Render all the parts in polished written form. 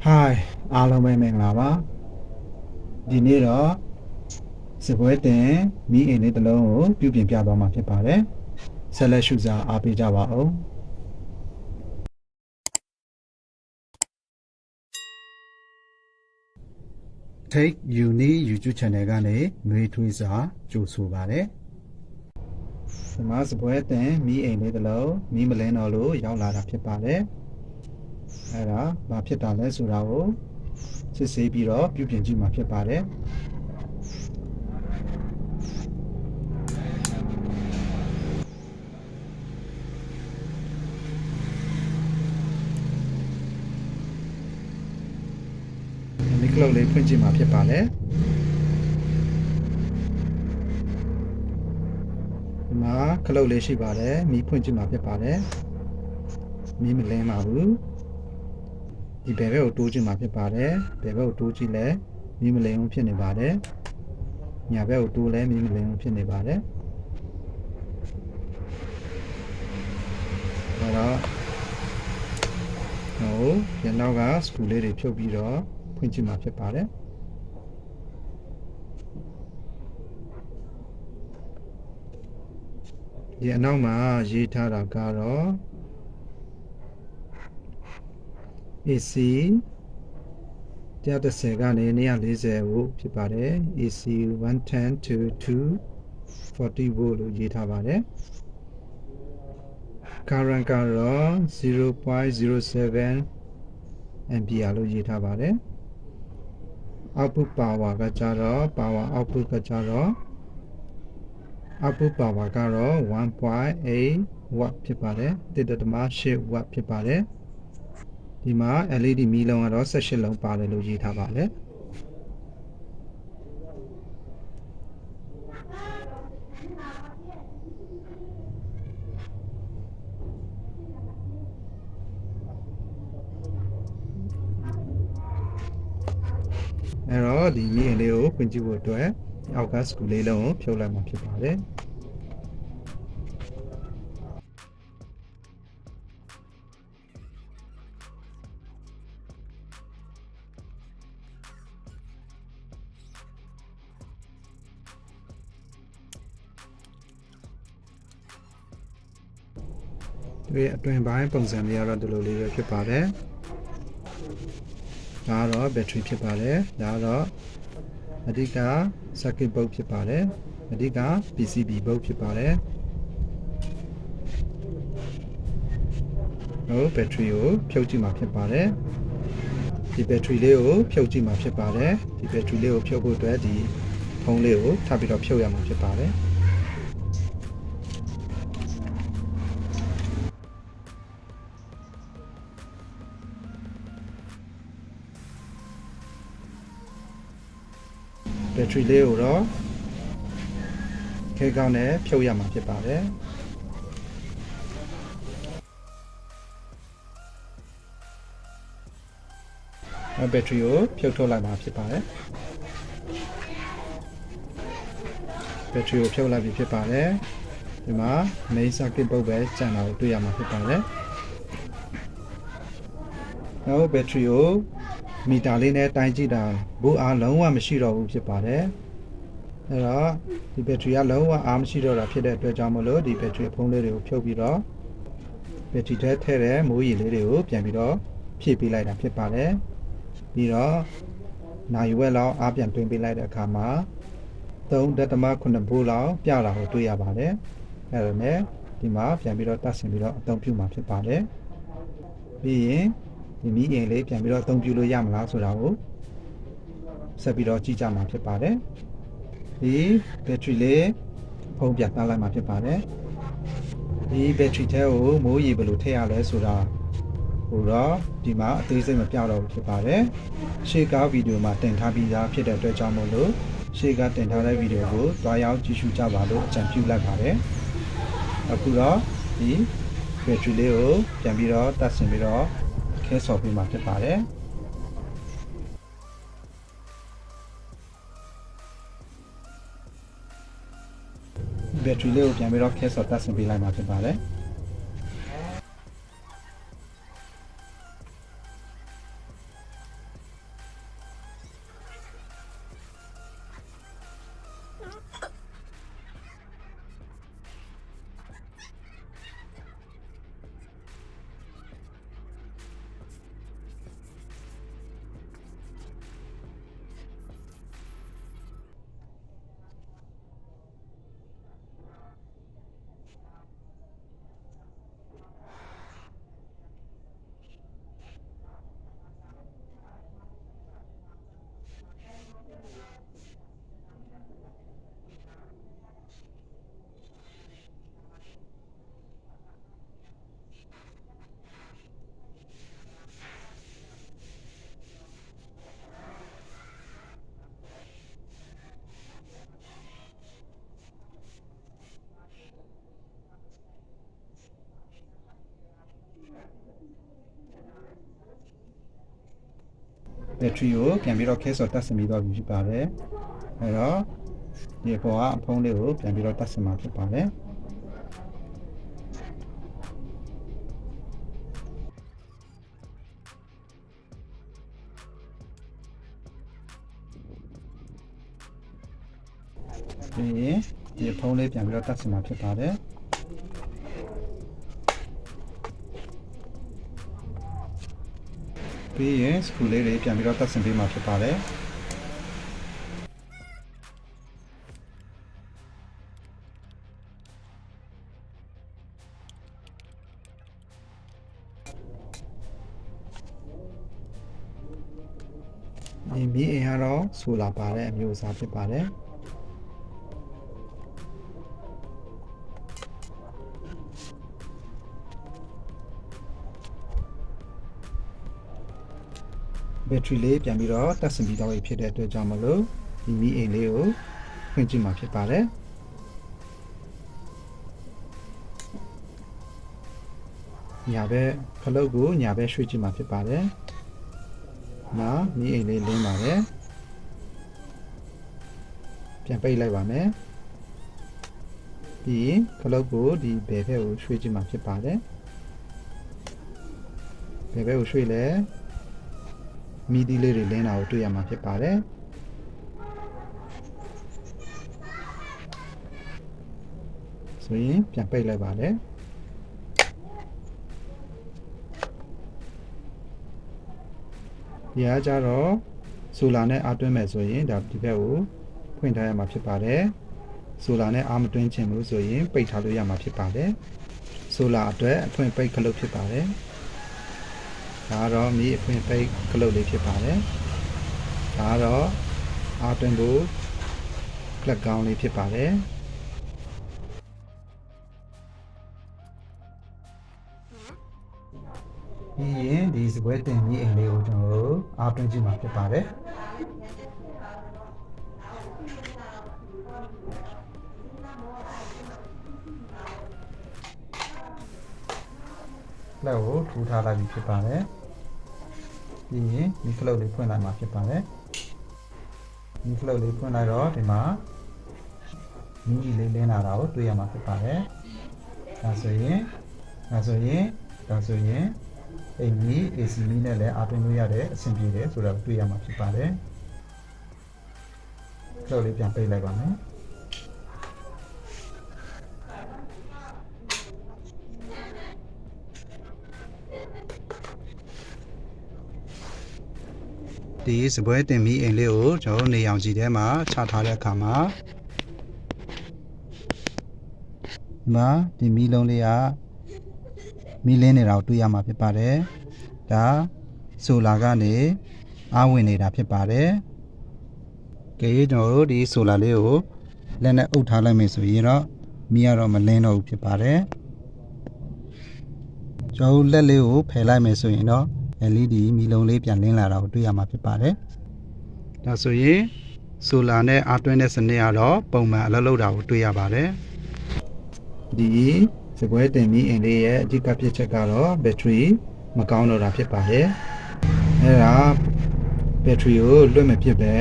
Hi အားလုံးပဲမင်္ဂလာပါဒီနေ့တော့စပွဲတင်မိအိမ်လေးတစ်လုံးကိုပြုပြင်ပြသွားမှာဖြစ်ပါတယ်ဆက်လက်ရှုစားအားပေးကြပါဦး Take Uni YouTube Channel ကနေຫນွေထွေးစာကြိုဆိုပါတယ်ဒီမှာစပွဲတင်မိအိမ်လေးတစ်လုံးမိမလင်းတော်လို့ရောက်လာတာဖြစ်ပါတယ်အဲ့ဒါဘာဖြစ်တာလဲဆိုတာကိုစစ်ဆေးပြီးတော့ပြုပြင်ကြည့်မှာဖြစ်ပါတယ်ဒီကလုတ်လေးဖွင့်ကြည့်မှာဖြစ်ပါတယ်ဒီမှာကလုတ်လေးရှိပါတယ်မီးဖွင့်ကြည့်မှာဖြစ်ပါတယ်မီးမလင်းပါဘူးဒီဘယ်ဘက်ကိုတိုးကြည့်မှာဖြစ်ပါတယ်ဘယ်ဘက်ကိုတိုးကြည့်လဲမီးမလင်းဘူးဖြစ်နေပါတယ်ညာဘက်ကိုတိုးလဲမီးမလင်းဘူးဖြစ်နေပါတယ်အဲ့တော့ဒီနောက်ကစကူလေးတွေဖြုတ်ပြီးတော့ဖွင့်ကြည့်မှာဖြစ်ပါတယ်ဒီအနောက်မှာရေးထားတာကတော့ AC 130ကနေ240 volt ဖြစ်ပါတယ် AC 110 to 240 volt လို့ရေးထားပါတယ် current ကတော့ 0.07 ampere လို့ရေးထားပါတယ် output power ကကြတော့ power output ကကြတော့ output power ကတော့ 1.8 watt ဖြစ်ပါတယ် 1.8 watt ဖြစ်ပါတယ်ဒီမှာ LED မီးလုံးကတော့18လုံးပါတယ်လို့ရေးထားပါတယ်အဲ့တော့ဒီမီးအိမ်လေးကိုဖွင့်ကြည့်ဖို့အတွက်အောက်ကစကူလေးလုံးကိုဖြုတ်လိုက်မှာဖြစ်ပါတယ်ဒီအတွင်ပိုင်းပုံစံလေးကတော့ဒီလိုလေးပဲဖြစ်ပါတယ်ဒါကတော့ဘက်ထရီဖြစ်ပါတယ်ဒါကတော့အဓိက circuit board ဖြစ်ပါတယ်အဓိက PCB board ဖြစ်ပါတယ်ဘက်ထရီကိုဖြုတ်ကြည့်မှာဖြစ်ပါတယ်ဒီဘက်ထရီလေးကိုဖြုတ်ကြည့်မှာဖြစ်ပါတယ်ဒီဘက်ထရီလေးကိုဖြုတ်ဖို့အတွက်ဒီဖုန်းလေးကိုထပ်ပြီးတော့ဖြုတ်ရမှာဖြစ်ပါတယ်ဘက်ထရီလေးကိုတော့ခဲကောင်းနဲ့ဖြုတ်ရမှာဖြစ်ပါတယ်ဘက်ထရီကိုဖြုတ်ထုတ်လိုက်မှာဖြစ်ပါတယ်ဘက်ထရီကိုဖြုတ်လိုက်ပြီဖြစ်ပါတယ်ဒီမှာ main circuit board ပဲကျန်တာကိုတွေ့ရမှာဖြစ်ပါတယ်နောက်ဘက်ထရီကိုမီတာလေးနဲ့တိုင်းကြည့်တာဘူးအားလုံးဝမရှိတော့ဘူးဖြစ်ပါတယ်အဲ့တော့ဒီဘက်ထရီကလုံးဝအားမရှိတော့တာဖြစ်တဲ့အတွက်ကြောင့်မလို့ဒီဘက်ထရီဖုန်းလေးတွေကိုဖြုတ်ပြီးတော့ဘက်ထရီထဲထည့်တဲ့မိုးရေလေးတွေကိုပြန်ပြီးတော့ဖြည့်ပေးလိုက်တာဖြစ်ပါတယ်ပြီးတော့နိုင်ရွက်လောက်အားပြန်တွင်းပေးလိုက်တဲ့အခါမှာ 3.8 volt လောက်ပြတာကိုတွေ့ရပါတယ်အဲ့ဒါနဲ့ဒီမှာပြန်ပြီးတော့တတ်ဆင်ပြီးတော့အသုံးပြုမှာဖြစ်ပါတယ်ပြီးရင်ဒီမီးအိမ်လေးပြန်ပြီးတော့အသုံးပြုလို့ရမလားဆိုတာကိုဆက်ပြီးတော့ကြည့်ကြမှာဖြစ်ပါတယ်ဒီဘက်ထရီလေးဖုံးပြထားလိုက်မှာဖြစ်ပါတယ်ဒီဘက်ထရီထဲကိုမိုးရေဘယ်လိုထည့်ရလဲဆိုတာဟိုတော့ဒီမှာအသေးစိတ်မပြတော့ဘူးဖြစ်ပါတယ်ရှေ့ကဗီဒီယိုမှာတင်ထားပြီးသားဖြစ်တဲ့အတွက်ကြောင့်မို့လို့ရှေ့ကတင်ထားတဲ့ဗီဒီယိုကိုတွားရောက်ကြည့်ရှုကြပါလို့အကြံပြုလိုက်ပါတယ်အခုတော့ဒီဘက်ထရီလေးကိုပြန်ပြီးတော့တက်ဆင်ပြီးတော့ခဲဆော်ပေးမှာဖြစ်ပါတယ်ဘက်ထရီလေးကိုပြန်ပြီးတော့ခဲဆော်တက်ဆင်ပေးလိုက်မှာဖြစ်ပါတယ် ဘက်ထရီကိုပြန်ပြီးတော့ခဲဆော်တက်ဆင်ပြီးတော့ဖြစ်ပါတယ်အဲ့တော့ဒီပေါ်ကအဖုံးလေးကိုပြန်ပြီးတော့တက်ဆင်မှာဖြစ်ပါတယ်ပြီးရင်ဒီဖုံးလေးပြန်ပြီးတော့တက်ဆင်မှာဖြစ်ပါတယ်ပြီးရင်စကူလေးတွေပြန်ပြီးတော့တက်ဆင်ပေးမှာဖြစ်ပါတယ်ဒီမီးအိမ်ကတော့ဆိုလာပါတဲ့အမျိုးအစားဖြစ်ပါတယ်ဘက်ထရီလေးပြန်ပြီးတော့တက်ဆင်ပြီးတော့ဖြစ်တဲ့အတွက်ကြောင့်မလို့ဒီမီးအိမ်လေးကိုဖွင့်ကြည့်မှာဖြစ်ပါတယ်ညာဘက်ခလုတ်ကိုညာဘက်ရွှေ့ကြည့်မှာဖြစ်ပါတယ်နော်မီးအိမ်လေးလင်းပါတယ်ပြန်ပိတ်လိုက်ပါမယ်ပြီးရင်ခလုတ်ကိုဒီဘယ်ဘက်ကိုရွှေ့ကြည့်မှာဖြစ်ပါတယ်ဘယ်ဘက်ကိုရွှေ့လဲမီးသီးလေးတွေလင်းတာကိုတွေ့ရမှာဖြစ်ပါတယ်ဆိုရင်ပြန်ပိတ်လိုက်ပါလေဒီအားကြတော့ဆိုလာနဲ့အားသွင်းမယ်ဆိုရင်ဒါဒီဘက်ကိုဖွင့်ထားရမှာဖြစ်ပါတယ်ဆိုလာနဲ့အားမသွင်းချင်ဘူးဆိုရင်ပိတ်ထားလို့ရမှာဖြစ်ပါတယ်ဆိုလာအတွက်အဖွင့်ပိတ်ခလုတ်ဖြစ်ပါတယ်ဒါကတော့မီးအဖွင့်ပိတ်ခလုတ်လေးဖြစ်ပါတယ်ဒါကတော့အားသွင်းဖို့ပလက်ကောင်းလေးဖြစ်ပါတယ်ပြီးရင်ဒီစပွဲတင်မီးအိမ်လေးကိုကျွန်တော်တို့အားသွင်းကြည့်မှာဖြစ်ပါတယ်လက်ကိုထူထားလိုက်ပြီဖြစ်ပါတယ်ပြီးရင်ဒီခလုတ်လေးဖွင့်လိုက်မှာဖြစ်ပါတယ်ဒီခလုတ်လေးဖွင့်လိုက်တော့ဒီမှာမီးလေးလင်းလာတာကိုတွေ့ရမှာဖြစ်ပါတယ်ဒါဆိုရင်အိမ်ကြီး AC မီးနဲ့လည်းအားသွင်းလို့ရတဲ့အဆင်ပြေတယ်ဆိုတာတွေ့ရမှာဖြစ်ပါတယ်ခလုတ်လေးပြန်ပိတ်လိုက်ပါမယ်ဒီစပွဲတင်မီးအိမ်လေးကိုကျွန်တော်နေအောင်ကြည့်ထဲမှာချထားတဲ့အခါမှာဒီမီးလုံးလေးကမီးလင်းနေတာကိုတွေ့ရမှာဖြစ်ပါတယ်ဒါဆိုလာကနေအားဝင်နေတာဖြစ်ပါတယ်ကဲကျွန်တော်တို့ဒီဆိုလာလေးကိုလက်နဲ့အုပ်ထားလိုက်မယ်ဆိုရင်တော့မီးကတော့မလင်းတော့ဘူးဖြစ်ပါတယ်ကျွန်တော်လက်လေးကိုဖယ်လိုက်မယ်ဆိုရင်တော့LED မီးလုံးလေးပြန်လင်းလာတာကိုတွေ့ရမှာဖြစ်ပါတယ်ဒါဆိုရင်ဆိုလာနဲ့အားသွင်းတဲ့စနစ်ကတော့ပုံမှန်အလုပ်လုပ်တာကိုတွေ့ရပါတယ်ဒီစပွဲတင်မီးအိမ်လေးရဲ့အဓိကဖြစ်ချက်ကတော့ဘက်ထရီမကောင်းတော့တာဖြစ်ပါတယ်အဲဒါဘက်ထရီကိုလွတ်မဖြစ်ပဲ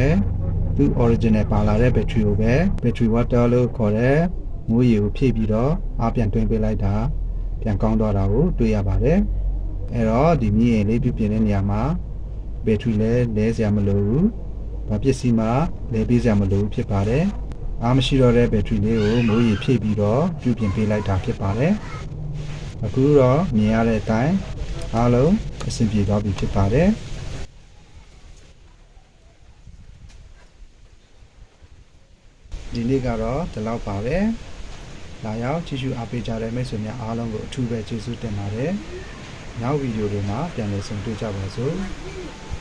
သူ original ပါလာတဲ့ဘက်ထရီကိုပဲ battery water လို့ခေါ်တဲ့မိုးရေကိုဖြည့်ပြီးတော့အားပြန်တွင်းပေးလိုက်တာပြန်ကောင်းတော့တာကိုတွေ့ရပါတယ်အဲ့တော့ဒီမီးအိမ်လေးပြုပြင်တဲ့နေရာမှာဘက်ထရီလည်းလဲစရာမလိုဘူး။ဘာပစ္စည်းမှလဲပေးစရာမလိုဘူးဖြစ်ပါတယ်။အားမရှိတော့တဲ့ဘက်ထရီလေးကိုမိုးရေဖြည့်ပြီးတော့ပြုပြင်ပေးလိုက်တာဖြစ်ပါတယ်။အခုတော့မြင်ရတဲ့အတိုင်းအားလုံးအဆင်ပြေသွားပြီဖြစ်ပါတယ်။ဒီနေ့ကတော့ဒီလောက်ပါပဲ။လာရောက်ကြည့်ရှုအားပေးကြတဲ့မိတ်ဆွေများအားလုံးကိုအထူးပဲကျေးဇူးတင်ပါတယ်။နောက်ဗီဒီယိုတွေမှာပြန်လည်ဆုံတွေ့ကြပါစို့။